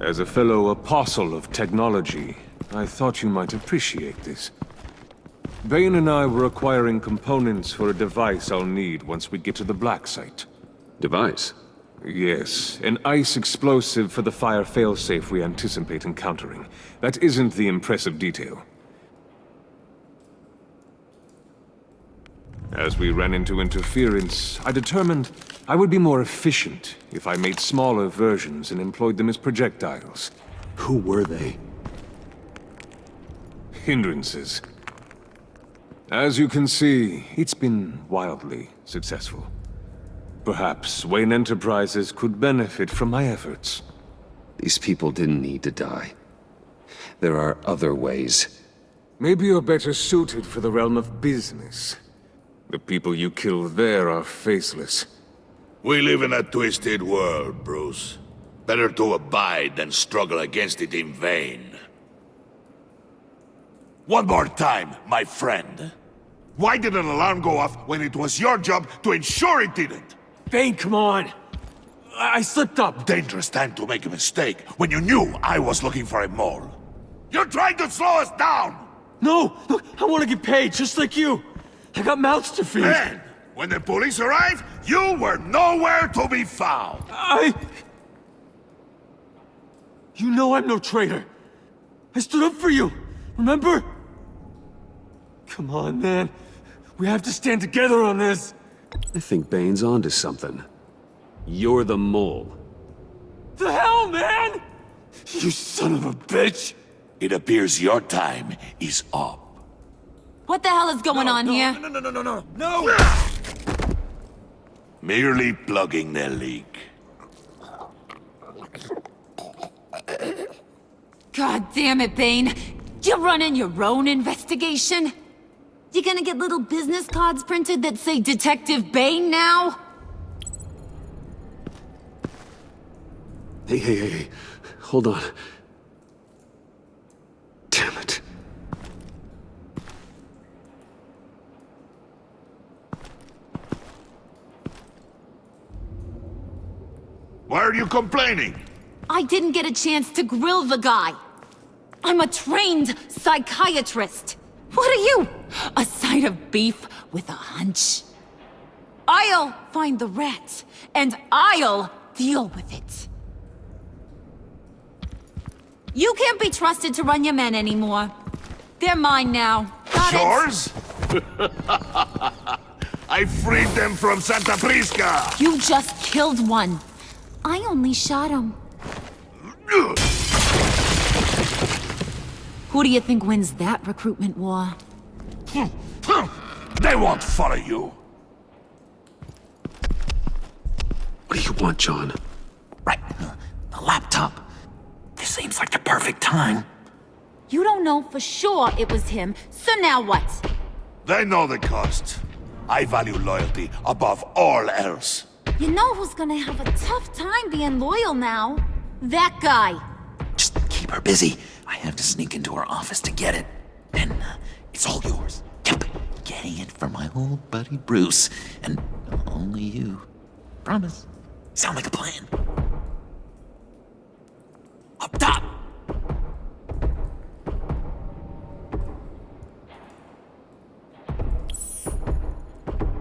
As a fellow apostle of technology, I thought you might appreciate this. Bane and I were acquiring components for a device I'll need once we get to the Black Site. Device? Yes, an ice explosive for the fire failsafe we anticipate encountering. That isn't the impressive detail. As we ran into interference, I determined I would be more efficient if I made smaller versions and employed them as projectiles. Who were they? Hindrances. As you can see, it's been wildly successful. Perhaps Wayne Enterprises could benefit from my efforts. These people didn't need to die. There are other ways. Maybe you're better suited for the realm of business. The people you kill there are faceless. We live in a twisted world, Bruce. Better to abide than struggle against it in vain. One more time, my friend. Why did an alarm go off when it was your job to ensure it didn't? Bane, come on! I slipped up! Dangerous time to make a mistake when you knew I was looking for a mole. You're trying to slow us down! No! Look, I want to get paid, just like you! I got mouths to feed! Then, when the police arrived, you were nowhere to be found! You know I'm no traitor! I stood up for you, remember? Come on, man. We have to stand together on this! I think Bane's onto something. You're the mole. The hell, man! You son of a bitch! It appears your time is up. What the hell is going on here? No! Merely plugging the leak. God damn it, Bane. You're running your own investigation? You gonna get little business cards printed that say Detective Bane now? Hey. Hold on. Damn it. Why are you complaining? I didn't get a chance to grill the guy. I'm a trained psychiatrist. What are you? A side of beef with a hunch? I'll find the rat, and I'll deal with it. You can't be trusted to run your men anymore. They're mine now. Got it? Yours? I freed them from Santa Prisca! You just killed one. I only shot him. Who do you think wins that recruitment war? They won't follow you. What do you want, John? Right. The laptop. This seems like the perfect time. You don't know for sure it was him, so now what? They know the cost. I value loyalty above all else. You know who's gonna have a tough time being loyal now? That guy. Just keep her busy. I have to sneak into her office to get it. Then, it's all yours. Yep. Getting it for my old buddy Bruce. And only you. Promise. Sound like a plan. Up top!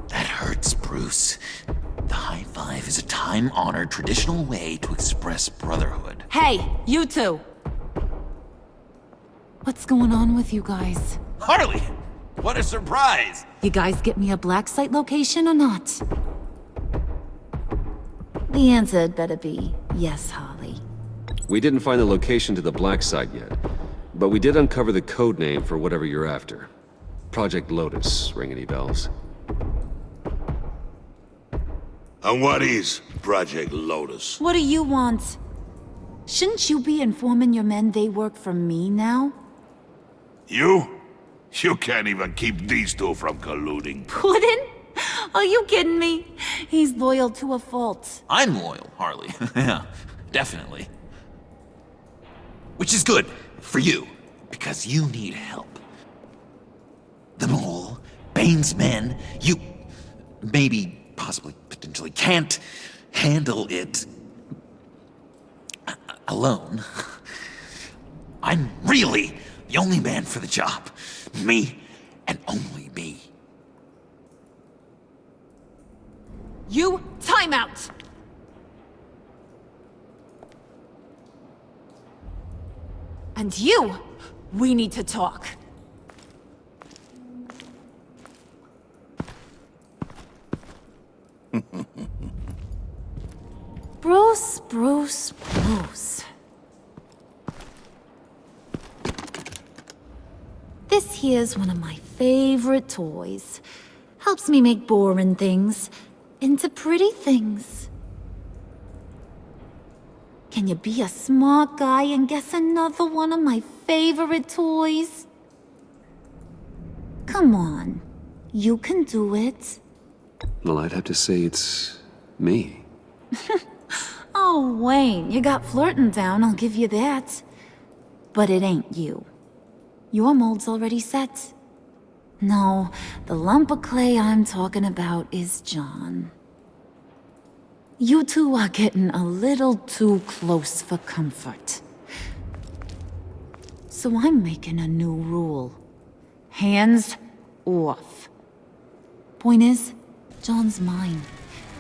That hurts, Bruce. The high five is a time-honored traditional way to express brotherhood. Hey, you two. What's going on with you guys? Harley! What a surprise! You guys get me a black site location or not? The answer had better be yes, Harley. We didn't find the location to the Black Site yet, but we did uncover the code name for whatever you're after. Project Lotus, ring any bells? And what is Project Lotus? What do you want? Shouldn't you be informing your men they work for me now? You? You can't even keep these two from colluding. Puddin'? Are you kidding me? He's loyal to a fault. I'm loyal, Harley. Yeah, definitely. Which is good for you, because you need help. The Mole, Bane's men, you maybe, possibly, potentially can't handle it. alone. I'm really the only man for the job. Me and only me. You, time out! And you, we need to talk. Bruce. This here's one of my favorite toys. Helps me make boring things into pretty things. Can you be a smart guy and guess another one of my favorite toys? Come on, you can do it. Well, I'd have to say it's me. Oh, Wayne, you got flirting down, I'll give you that. But it ain't you. Your mold's already set. No, the lump of clay I'm talking about is John. You two are getting a little too close for comfort. So I'm making a new rule. Hands off. Point is, John's mine,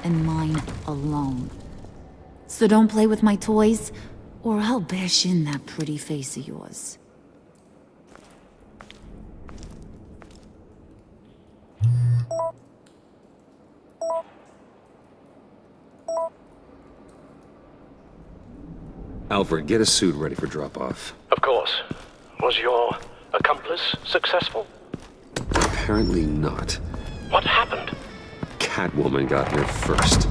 and mine alone. So don't play with my toys, or I'll bash in that pretty face of yours. Alfred, get a suit ready for drop-off. Of course. Was your accomplice successful? Apparently not. What happened? Catwoman got here first.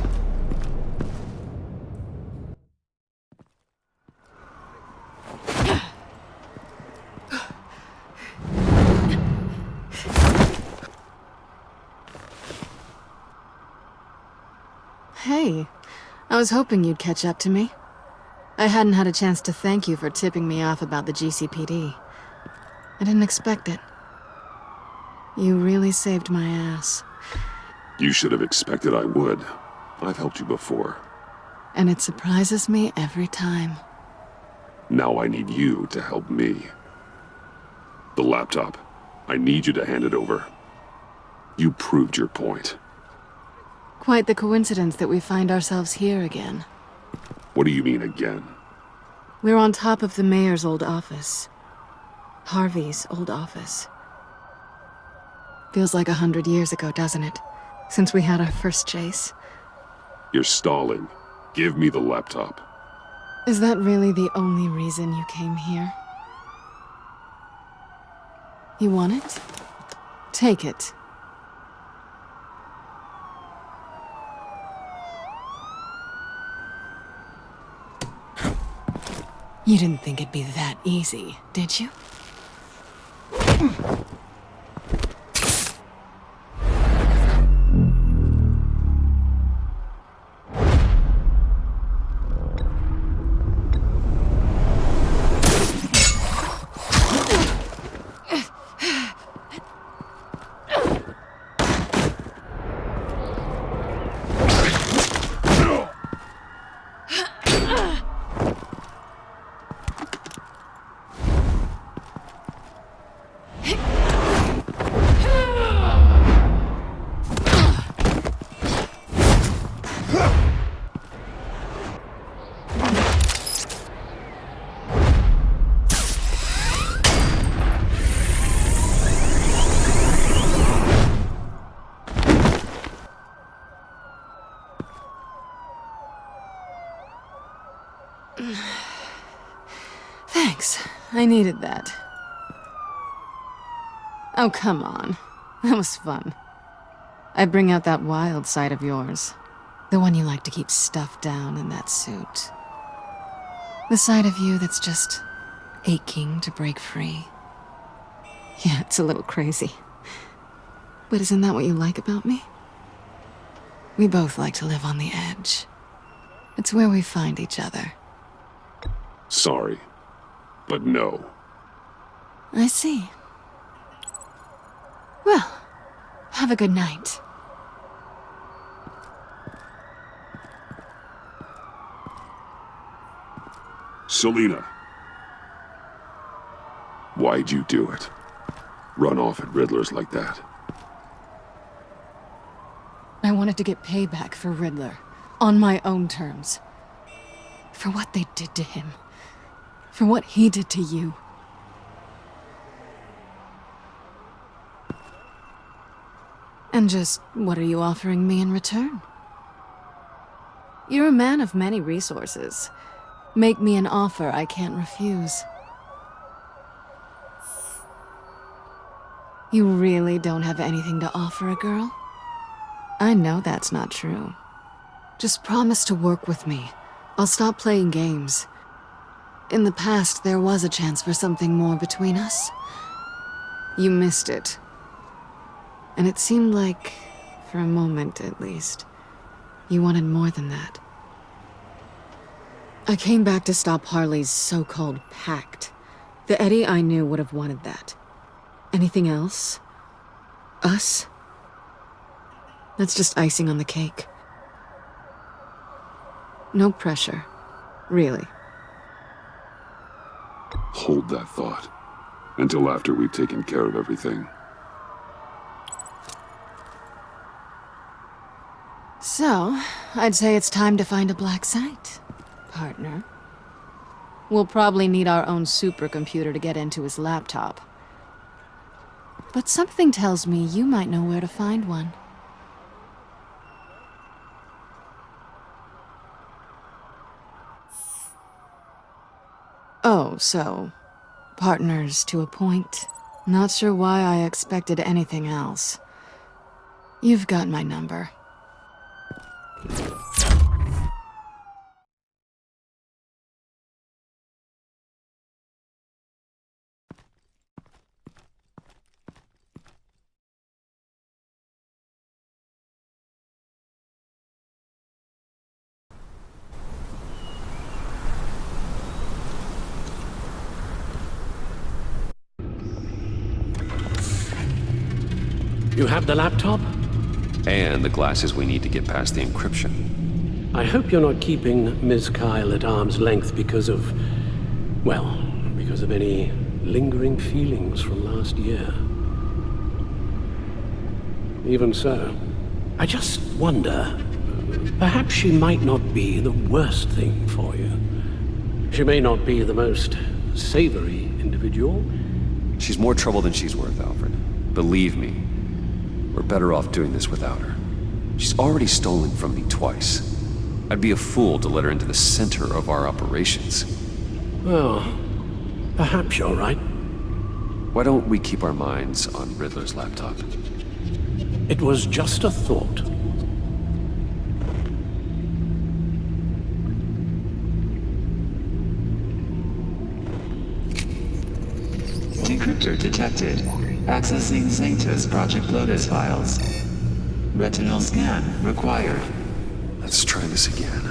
Hey, I was hoping you'd catch up to me. I hadn't had a chance to thank you for tipping me off about the GCPD. I didn't expect it. You really saved my ass. You should have expected I would. I've helped you before. And it surprises me every time. Now I need you to help me. The laptop. I need you to hand it over. You proved your point. Quite the coincidence that we find ourselves here again. What do you mean again? We're on top of the mayor's old office. Harvey's old office. Feels like 100 years ago, doesn't it? Since we had our first chase. You're stalling. Give me the laptop. Is that really the only reason you came here? You want it? Take it. You didn't think it'd be that easy, did you? Thanks. I needed that. Oh, come on. That was fun. I bring out that wild side of yours. The one you like to keep stuffed down in that suit. The side of you that's just aching to break free. Yeah, it's a little crazy. But isn't that what you like about me? We both like to live on the edge. It's where we find each other. Sorry, but no. I see. Well, have a good night. Selina. Why'd you do it? Run off at Riddlers like that? I wanted to get payback for Riddler. On my own terms. For what they did to him. For what he did to you. And just, what are you offering me in return? You're a man of many resources. Make me an offer I can't refuse. You really don't have anything to offer a girl? I know that's not true. Just promise to work with me. I'll stop playing games. In the past, there was a chance for something more between us. You missed it. And it seemed like, for a moment at least, you wanted more than that. I came back to stop Harley's so-called pact. The Eddie I knew would have wanted that. Anything else? Us? That's just icing on the cake. No pressure. Really. Hold that thought. Until after we've taken care of everything. So, I'd say it's time to find a black site, partner. We'll probably need our own supercomputer to get into his laptop. But something tells me you might know where to find one. Oh, so, partners to a point. Not sure why I expected anything else. You've got my number. You have the laptop? And the glasses we need to get past the encryption. I hope you're not keeping Ms. Kyle at arm's length because of... well, because of any lingering feelings from last year. Even so, I just wonder, perhaps she might not be the worst thing for you. She may not be the most savory individual. She's more trouble than she's worth, Alfred. Believe me, we're better off doing this without her. She's already stolen from me twice. I'd be a fool to let her into the center of our operations. Well, perhaps you're right. Why don't we keep our minds on Riddler's laptop? It was just a thought. Decryptor detected. Accessing Xanta's Project Lotus files. Retinal scan required. Let's try this again.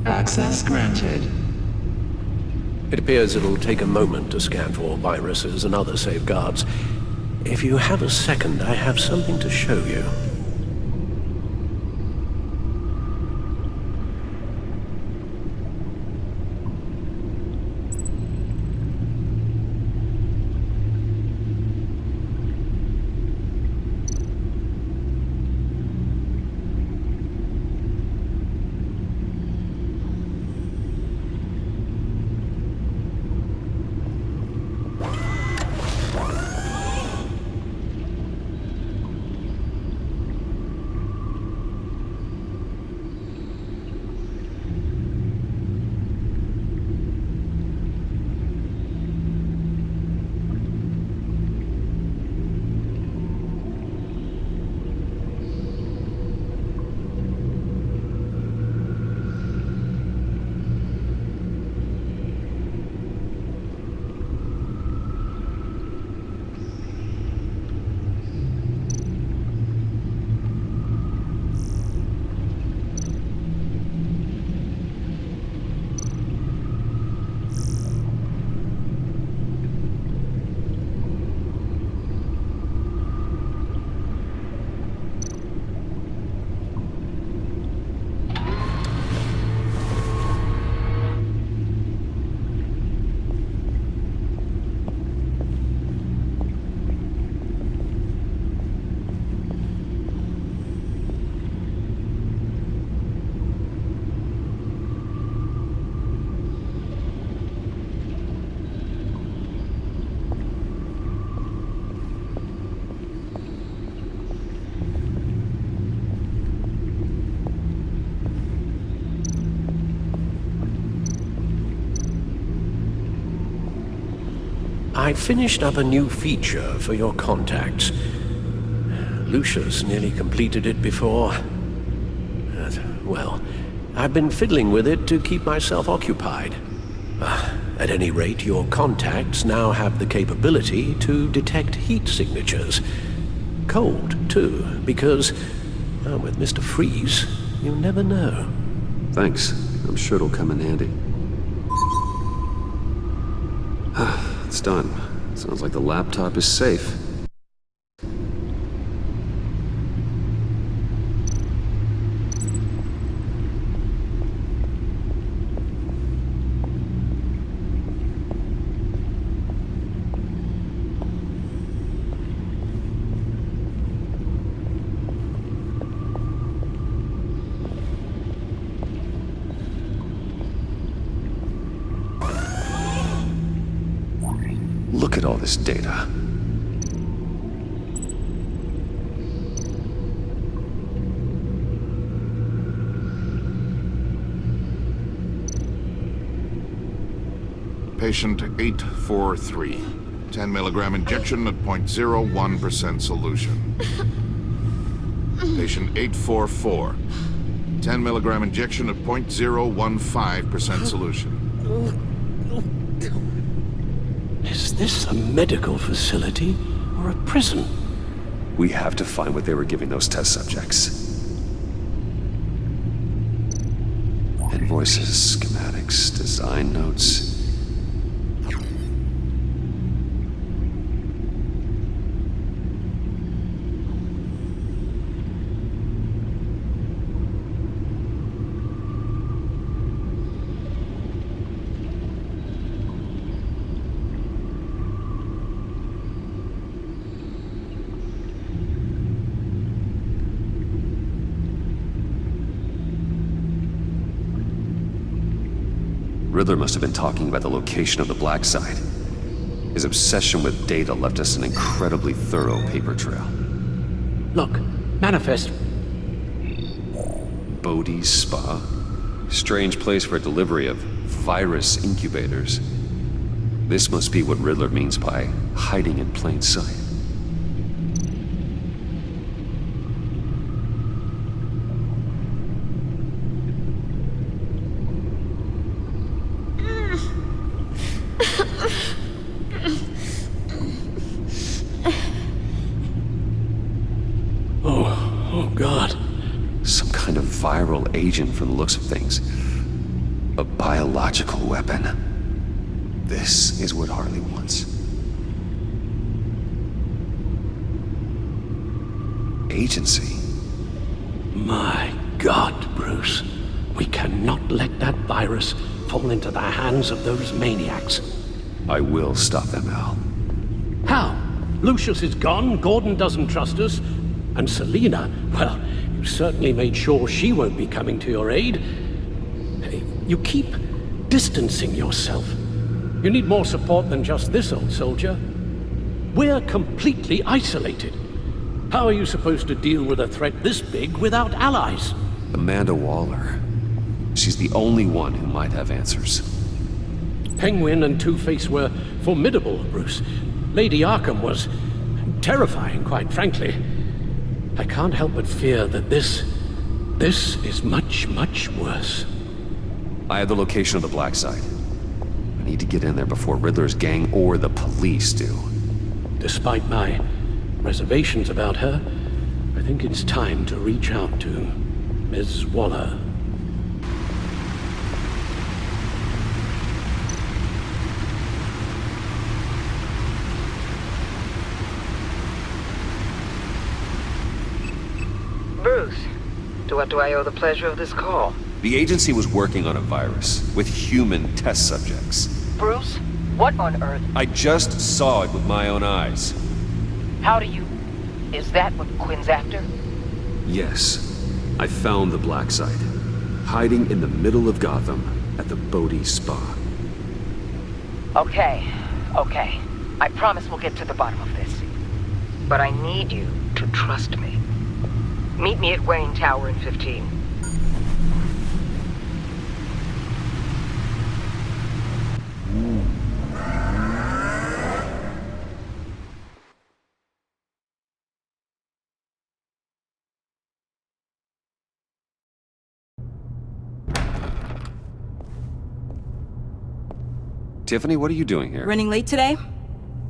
Access granted. It appears it'll take a moment to scan for viruses and other safeguards. If you have a second, I have something to show you. I finished up a new feature for your contacts. Lucius nearly completed it before. Well, I've been fiddling with it to keep myself occupied. At any rate, your contacts now have the capability to detect heat signatures. Cold, too, because, with Mr. Freeze, you never know. Thanks. I'm sure it'll come in handy. It's done. Sounds like the laptop is safe. Look at all this data. Patient 843. 10 milligram injection at 0.01% solution. Patient 844. 10 milligram injection at 0.015% solution. Is this a medical facility or a prison? We have to find what they were giving those test subjects. Invoices, schematics, design notes. Riddler must have been talking about the location of the Black Site. His obsession with data left us an incredibly thorough paper trail. Look, manifest. Bodhi's Spa? Strange place for a delivery of virus incubators. This must be what Riddler means by hiding in plain sight. Oh, God. Some kind of viral agent from the looks of things. A biological weapon. This is what Harley wants. Agency. My God, Bruce. We cannot let that virus fall into the hands of those maniacs. I will stop them, Al. How? Lucius is gone, Gordon doesn't trust us, and Selina, well, you certainly made sure she won't be coming to your aid. You keep distancing yourself. You need more support than just this old soldier. We're completely isolated. How are you supposed to deal with a threat this big without allies? Amanda Waller. She's the only one who might have answers. Penguin and Two-Face were formidable, Bruce. Lady Arkham was terrifying, quite frankly. I can't help but fear that this is much, much worse. I have the location of the Black Site. I need to get in there before Riddler's gang or the police do. Despite my reservations about her, I think it's time to reach out to Ms. Waller. Bruce, to what do I owe the pleasure of this call? The agency was working on a virus with human test subjects. Bruce, what on earth? I just saw it with my own eyes. How do you... Is that what Quinn's after? Yes. I found the Black Site, hiding in the middle of Gotham at the Bodhi Spa. Okay. I promise we'll get to the bottom of this. But I need you to trust me. Meet me at Wayne Tower in 15. Tiffany, what are you doing here? Running late today?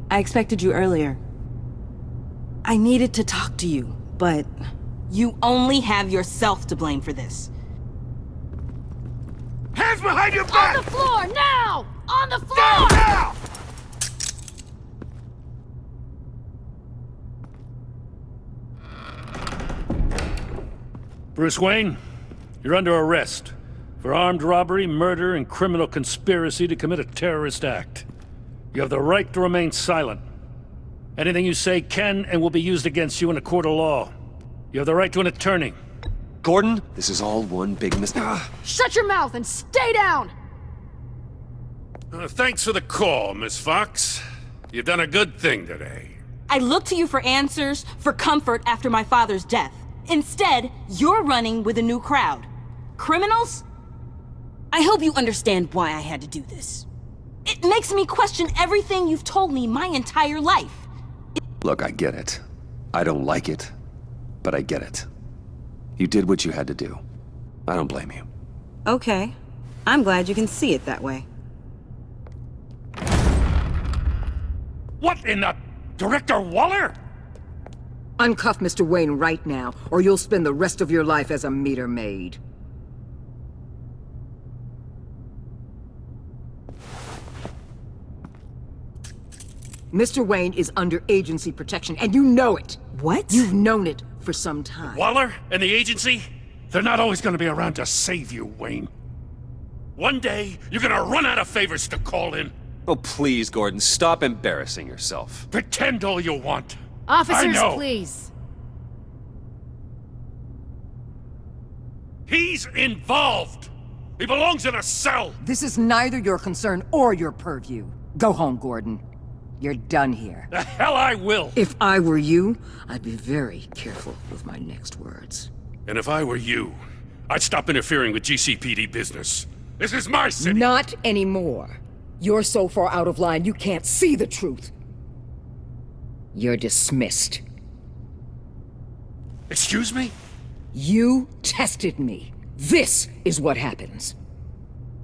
I expected you earlier. I needed to talk to you, but you only have yourself to blame for this. Hands behind your back! On the floor, now! On the floor! Down, now! Bruce Wayne, you're under arrest for armed robbery, murder, and criminal conspiracy to commit a terrorist act. You have the right to remain silent. Anything you say can and will be used against you in a court of law. You have the right to an attorney. Gordon, this is all one big Shut your mouth and stay down! Thanks for the call, Miss Fox. You've done a good thing today. I looked to you for answers, for comfort after my father's death. Instead, you're running with a new crowd. Criminals? I hope you understand why I had to do this. It makes me question everything you've told me my entire life. Look, I get it. I don't like it, but I get it. You did what you had to do. I don't blame you. Okay. I'm glad you can see it that way. What in the... Director Waller? Uncuff Mr. Wayne right now, or you'll spend the rest of your life as a meter maid. Mr. Wayne is under agency protection, and you know it. What? You've known it for some time. Waller and the agency? They're not always gonna be around to save you, Wayne. One day, you're gonna run out of favors to call in. Oh, please, Gordon, stop embarrassing yourself. Pretend all you want. Officers, I know. please. He's involved. He belongs in a cell. This is neither your concern or your purview. Go home, Gordon. You're done here. The hell I will. If I were you, I'd be very careful with my next words. And if I were you, I'd stop interfering with GCPD business. This is my city. Not anymore. You're so far out of line you can't see the truth. You're dismissed. Excuse me? You tested me. This is what happens.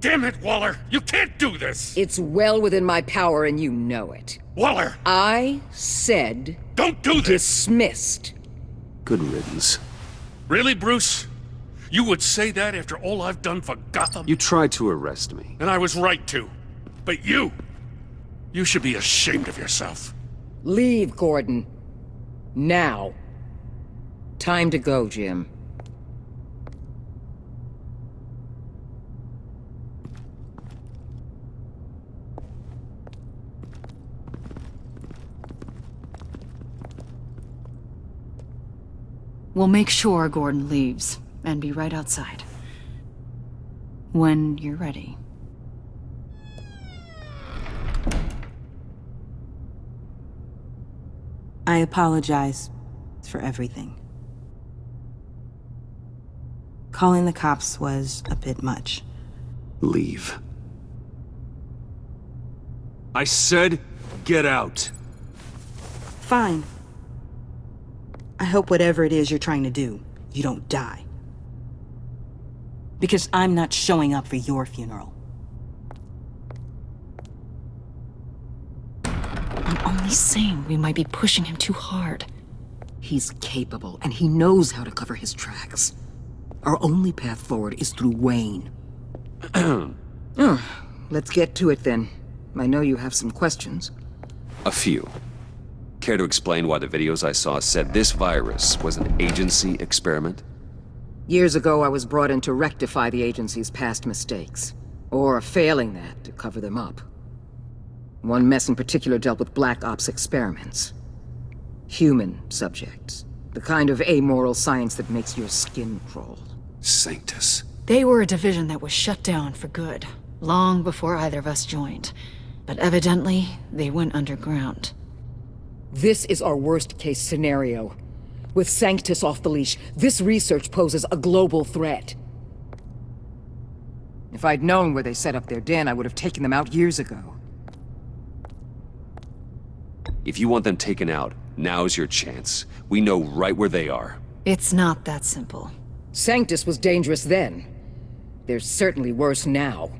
Damn it, Waller! You can't do this! It's well within my power and you know it. Waller! I said... Don't do this! Dismissed. Good riddance. Really, Bruce? You would say that after all I've done for Gotham? You tried to arrest me. And I was right to. But you should be ashamed of yourself. Leave, Gordon. Now. Time to go, Jim. We'll make sure Gordon leaves, and be right outside. When you're ready. I apologize for everything. Calling the cops was a bit much. Leave. I said, get out. Fine. I hope whatever it is you're trying to do, you don't die. Because I'm not showing up for your funeral. I'm only saying we might be pushing him too hard. He's capable, and he knows how to cover his tracks. Our only path forward is through Wayne. Let's get to it then. I know you have some questions. A few. Care to explain why the videos I saw said this virus was an agency experiment? Years ago, I was brought in to rectify the agency's past mistakes. Or failing that, to cover them up. One mess in particular dealt with Black Ops experiments. Human subjects. The kind of amoral science that makes your skin crawl. Sanctus. They were a division that was shut down for good, long before either of us joined. But evidently, they went underground. This is our worst-case scenario. With Sanctus off the leash, this research poses a global threat. If I'd known where they set up their den, I would have taken them out years ago. If you want them taken out, now's your chance. We know right where they are. It's not that simple. Sanctus was dangerous then. They're certainly worse now.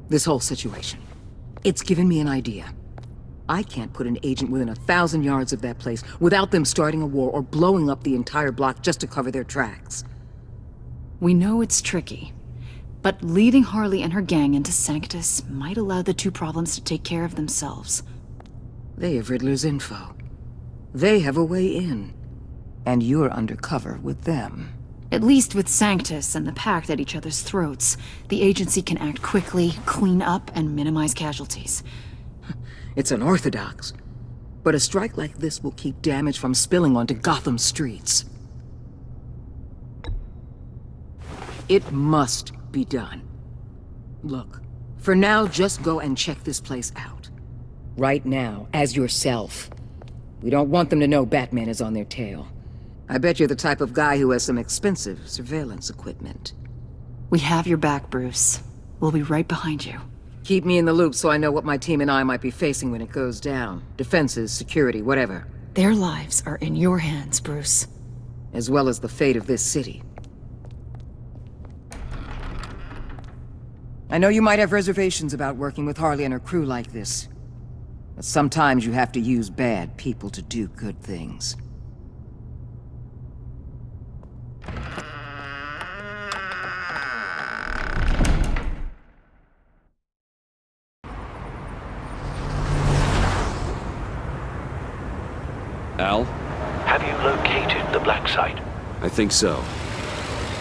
This whole situation. It's given me an idea. I can't put an agent within 1,000 yards of that place without them starting a war or blowing up the entire block just to cover their tracks. We know it's tricky, but leading Harley and her gang into Sanctus might allow the two problems to take care of themselves. They have Riddler's info. They have a way in. And you're undercover with them. At least with Sanctus and the Pact at each other's throats, the agency can act quickly, clean up, and minimize casualties. It's unorthodox. But a strike like this will keep damage from spilling onto Gotham streets. It must be done. Look, for now, just go and check this place out. Right now, as yourself. We don't want them to know Batman is on their tail. I bet you're the type of guy who has some expensive surveillance equipment. We have your back, Bruce. We'll be right behind you. Keep me in the loop so I know what my team and I might be facing when it goes down. Defenses, security, whatever. Their lives are in your hands, Bruce. As well as the fate of this city. I know you might have reservations about working with Harley and her crew like this. But sometimes you have to use bad people to do good things. Al? Have you located the black site? I think so.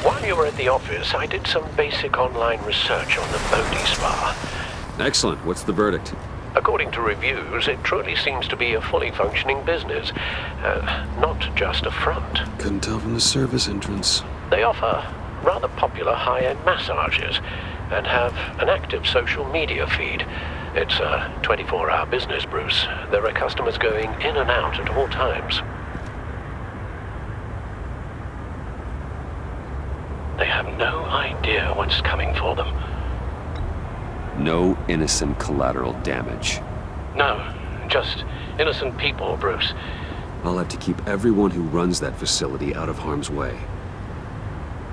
While you were at the office, I did some basic online research on the Bodhi Spa. Excellent. What's the verdict? According to reviews, it truly seems to be a fully functioning business. Not just a front. Couldn't tell from the service entrance. They offer rather popular high-end massages and have an active social media feed. It's a 24-hour business, Bruce. There are customers going in and out at all times. They have no idea what's coming for them. No innocent collateral damage. No, just innocent people, Bruce. I'll have to keep everyone who runs that facility out of harm's way.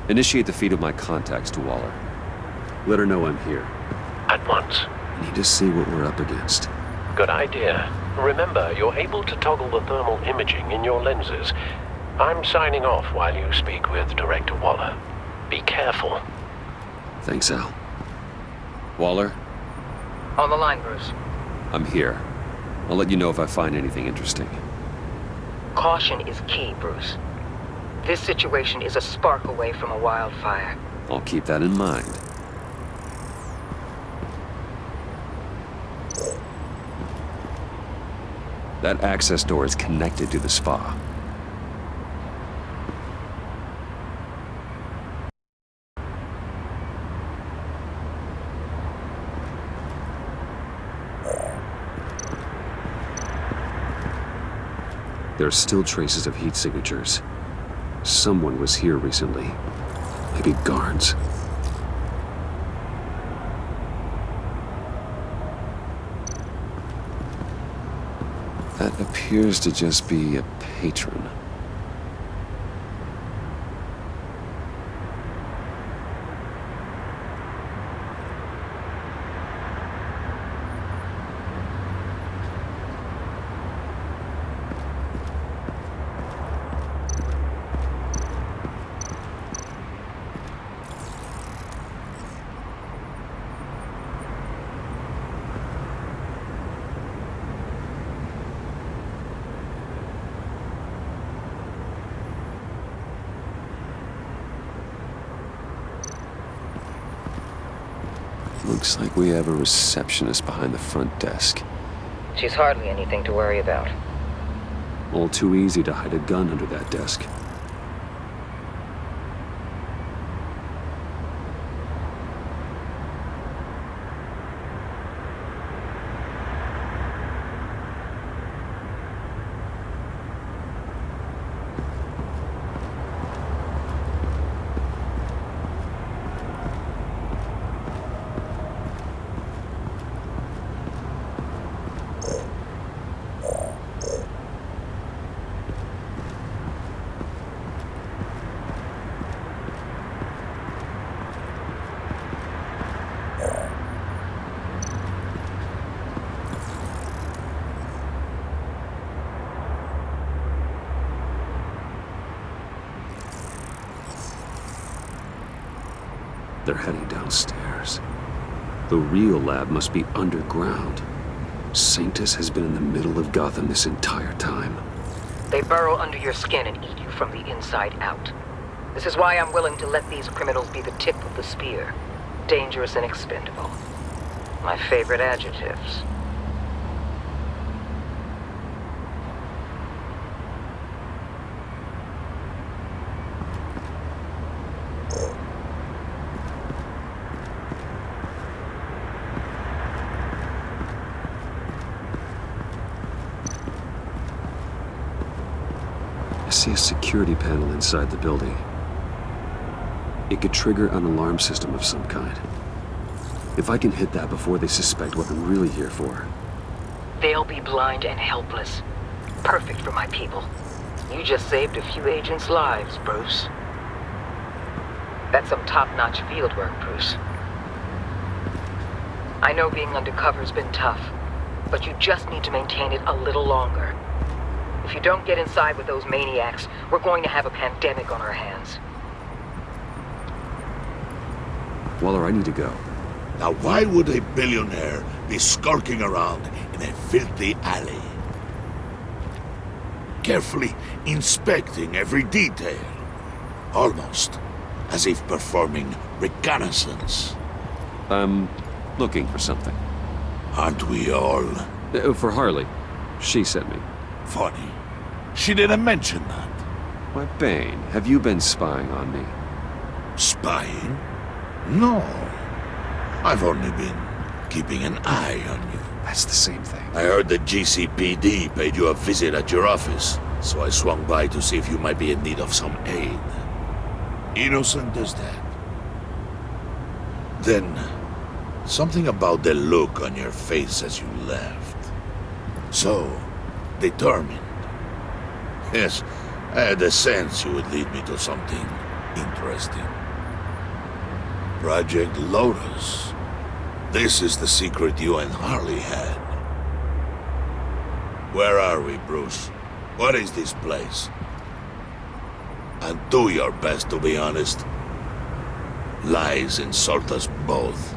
Initiate the feed of my contacts to Waller. Let her know I'm here. At once. Need to see what we're up against. Good idea. Remember, you're able to toggle the thermal imaging in your lenses. I'm signing off while you speak with Director Waller. Be careful. Thanks, Al. Waller? On the line, Bruce. I'm here. I'll let you know if I find anything interesting. Caution is key, Bruce. This situation is a spark away from a wildfire. I'll keep that in mind. That access door is connected to the spa. There are still traces of heat signatures. Someone was here recently. Maybe guards. That appears to just be a patron. Looks like we have a receptionist behind the front desk. She's hardly anything to worry about. All too easy to hide a gun under that desk. They're heading downstairs. The real lab must be underground. Sanctus has been in the middle of Gotham this entire time. They burrow under your skin and eat you from the inside out. This is why I'm willing to let these criminals be the tip of the spear. Dangerous and expendable. My favorite adjectives. I see a security panel inside the building. It could trigger an alarm system of some kind. If I can hit that before they suspect what I'm really here for. They'll be blind and helpless. Perfect for my people. You just saved a few agents' lives, Bruce. That's some top-notch fieldwork, Bruce. I know being undercover's been tough, but you just need to maintain it a little longer. If you don't get inside with those maniacs, we're going to have a pandemic on our hands. Waller, I need to go. Now why would a billionaire be skulking around in a filthy alley? Carefully inspecting every detail. Almost as if performing reconnaissance. I'm looking for something. Aren't we all? For Harley. She sent me. Funny. She didn't mention that. Why, Bane, have you been spying on me? Spying? No. I've only been keeping an eye on you. That's the same thing. I heard the GCPD paid you a visit at your office, so I swung by to see if you might be in need of some aid. Innocent as that. Then, something about the look on your face as you left. So, determined. Yes, I had a sense you would lead me to something interesting. Project Lotus. This is the secret you and Harley had. Where are we, Bruce? What is this place? And do your best to be honest. Lies insult us both.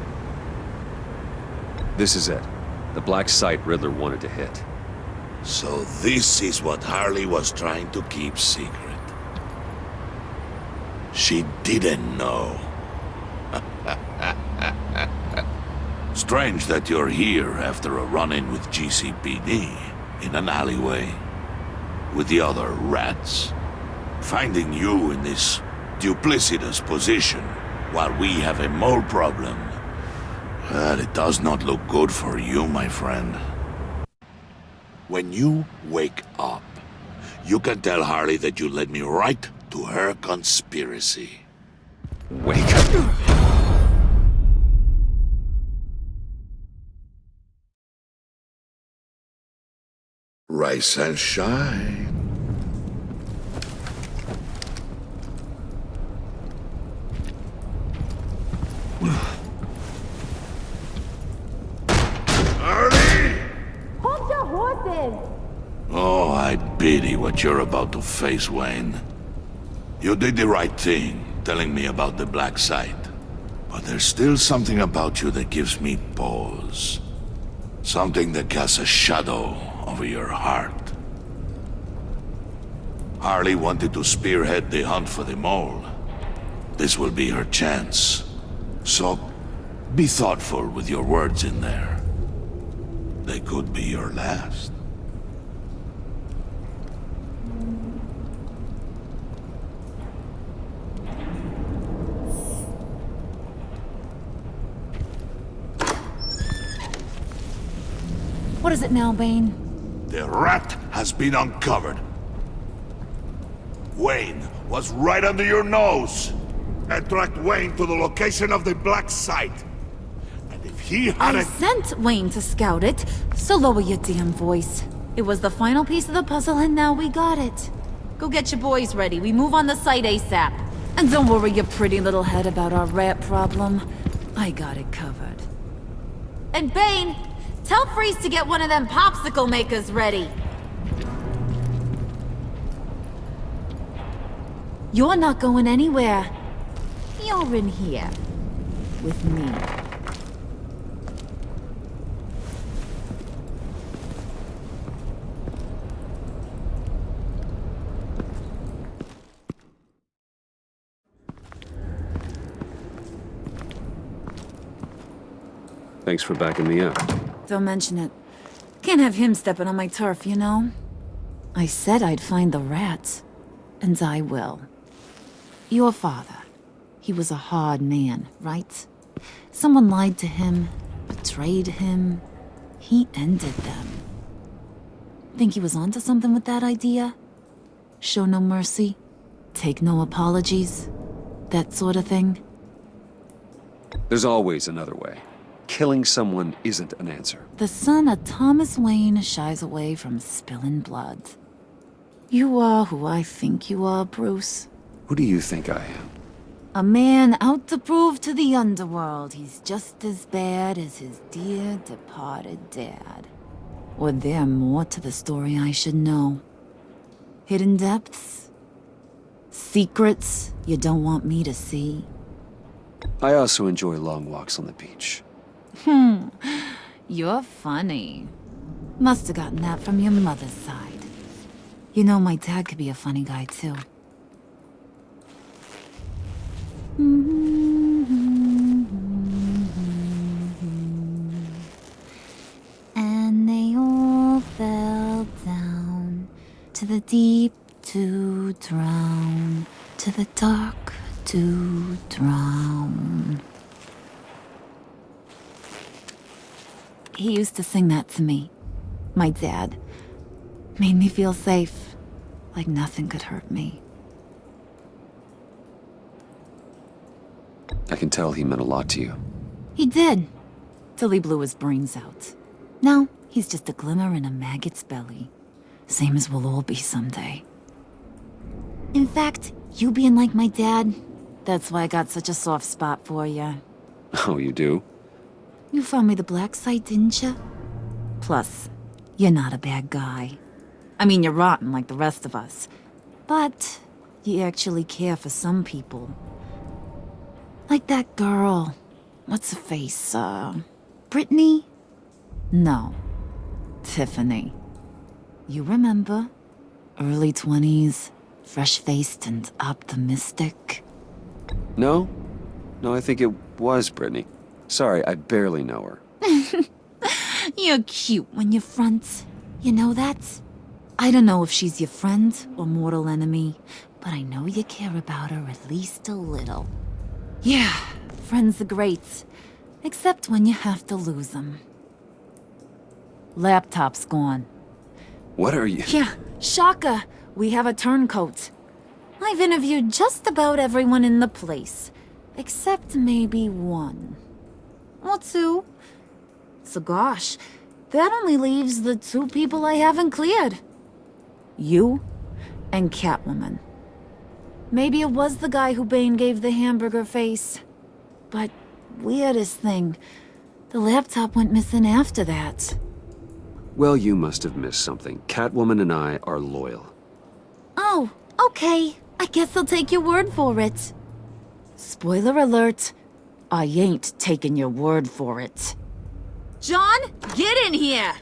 This is it. The black site Riddler wanted to hit. So this is what Harley was trying to keep secret. She didn't know. Strange that you're here after a run-in with GCPD in an alleyway with the other rats. Finding you in this duplicitous position while we have a mole problem. Well, it does not look good for you, my friend. When you wake up, you can tell Harley that you led me right to her conspiracy. Wake up. Rise and shine. Harley! Hold your horses! Oh, I pity what you're about to face, Wayne. You did the right thing, telling me about the black site. But there's still something about you that gives me pause. Something that casts a shadow over your heart. Harley wanted to spearhead the hunt for the mole. This will be her chance. So, be thoughtful with your words in there. They could be your last. What is it now, Bane? The rat has been uncovered. Wayne was right under your nose. I tracked Wayne to the location of the black site. And if he I hadn't... sent Wayne to scout it, so lower your damn voice. It was the final piece of the puzzle and now we got it. Go get your boys ready, we move on the site ASAP. And don't worry your pretty little head about our rat problem. I got it covered. And Bane, tell Freeze to get one of them popsicle makers ready. You're not going anywhere. You're in here. with me. Thanks for backing me up. Don't mention it. Can't have him stepping on my turf, you know? I said I'd find the rats. And I will. Your father. He was a hard man, right? Someone lied to him, betrayed him. He ended them. Think he was onto something with that idea? Show no mercy? Take no apologies? That sort of thing? There's always another way. Killing someone isn't an answer. The son of Thomas Wayne shies away from spilling blood. You are who I think you are, Bruce. Who do you think I am? A man out to prove to the underworld he's just as bad as his dear departed dad. Or there more to the story I should know? Hidden depths? Secrets you don't want me to see? I also enjoy long walks on the beach. You're funny. Must have gotten that from your mother's side. You know, my dad could be a funny guy, too. And they all fell down to the deep to drown, to the dark to drown. He used to sing that to me. My dad. Made me feel safe. Like nothing could hurt me. I can tell he meant a lot to you. He did. Till he blew his brains out. Now, he's just a glimmer in a maggot's belly. Same as we'll all be someday. In fact, you being like my dad, that's why I got such a soft spot for you. Oh, you do? You found me the black site, didn't you? Plus, you're not a bad guy. I mean, you're rotten like the rest of us. But you actually care for some people. Like that girl. What's her face? Brittany? No. Tiffany. You remember? Early 20s, fresh-faced and optimistic. No? No, I think it was Brittany. Sorry, I barely know her. You're cute when you front. You know that? I don't know if she's your friend or mortal enemy, but I know you care about her at least a little. Yeah, friends are great. Except when you have to lose them. Laptop's gone. What are you? Yeah, shocker. We have a turncoat. I've interviewed just about everyone in the place. Except maybe one. Or two. So gosh, that only leaves the two people I haven't cleared. You and Catwoman. Maybe it was the guy who Bane gave the hamburger face. But weirdest thing, the laptop went missing after that. Well, you must have missed something. Catwoman and I are loyal. Oh, okay. I guess I'll take your word for it. Spoiler alert, I ain't taking your word for it. John, get in here!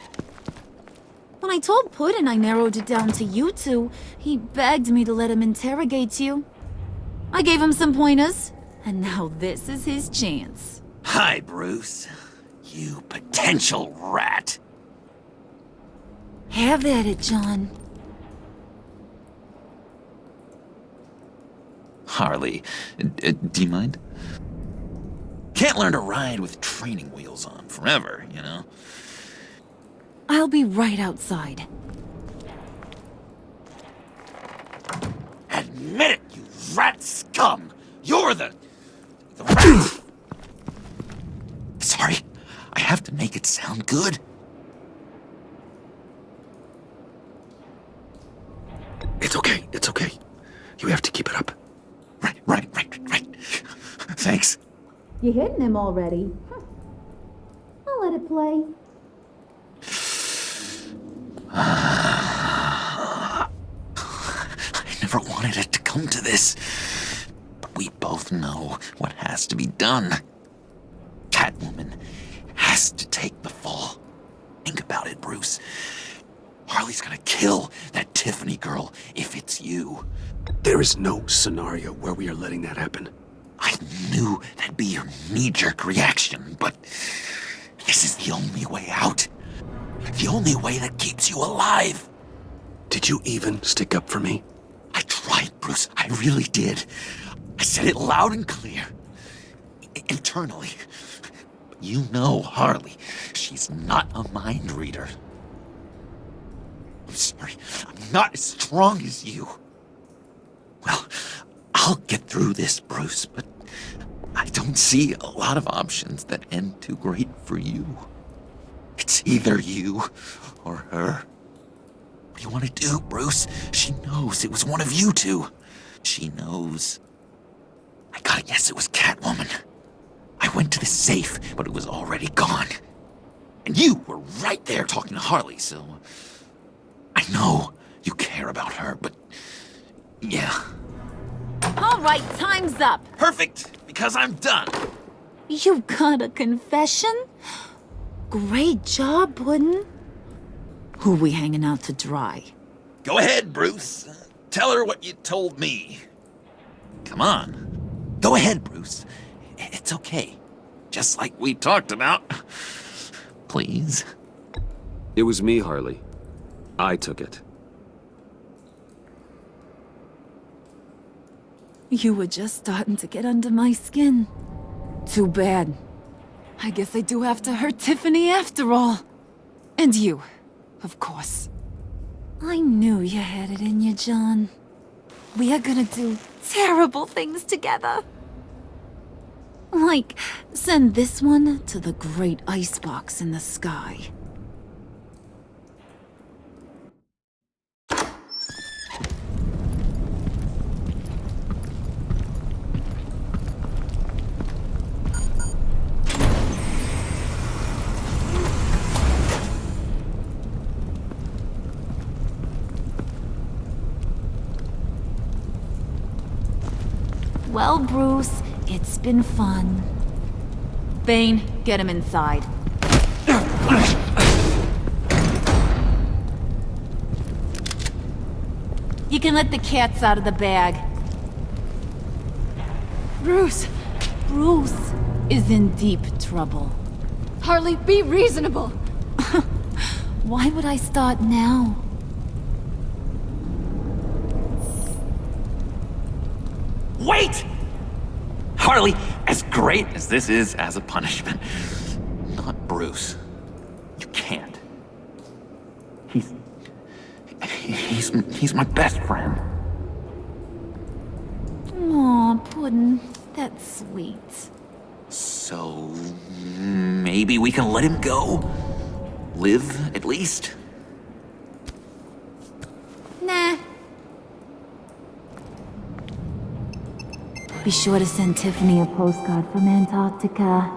When I told Puddin' I narrowed it down to you two, he begged me to let him interrogate you. I gave him some pointers, and now this is his chance. Hi, Bruce. You potential rat. Have at it, John. Harley, do you mind? Can't learn to ride with training wheels on forever, you know? I'll be right outside. Admit it, you rat scum! You're the rat! Sorry, I have to make it sound good. It's okay, it's okay. You have to keep it up. Right. Thanks. You hitting him already? I'll let it play. I never wanted it to come to this. But we both know what has to be done. Catwoman has to take the fall. Think about it, Bruce. Harley's gonna kill that Tiffany girl if it's you. There is no scenario where we are letting that happen. I knew that'd be your knee-jerk reaction, but this is the only way out. The only way that keeps you alive. Did you even stick up for me? I tried, Bruce. I really did. I said it loud and clear. Internally. But you know Harley. She's not a mind reader. I'm sorry. I'm not as strong as you. Well, I'll get through this, Bruce, but I don't see a lot of options that end too great for you. It's either you or her. What do you want to do, Bruce? She knows it was one of you two. She knows. I gotta guess it was Catwoman. I went to the safe, but it was already gone. And you were right there talking to Harley, so... I know you care about her, but... yeah. All right, time's up. Perfect, because I'm done. You got a confession? Great job, Puddin'. Who we hanging out to dry? Go ahead, Bruce. Tell her what you told me. Come on. Go ahead, Bruce. It's okay. Just like we talked about. Please. It was me, Harley. I took it. You were just starting to get under my skin. Too bad. I guess I do have to hurt Tiffany after all. And you, of course. I knew you had it in you, John. We are gonna do terrible things together. Like, send this one to the great icebox in the sky. Well, Bruce, it's been fun. Bane, get him inside. You can let the cats out of the bag. Bruce! Bruce is in deep trouble. Harley, be reasonable! Why would I start now? Wait! Harley, as great as this is as a punishment, not Bruce. You can't. He's my best friend. Aw, Puddin', that's sweet. So, maybe we can let him go? Live, at least? Nah. Be sure to send Tiffany a postcard from Antarctica.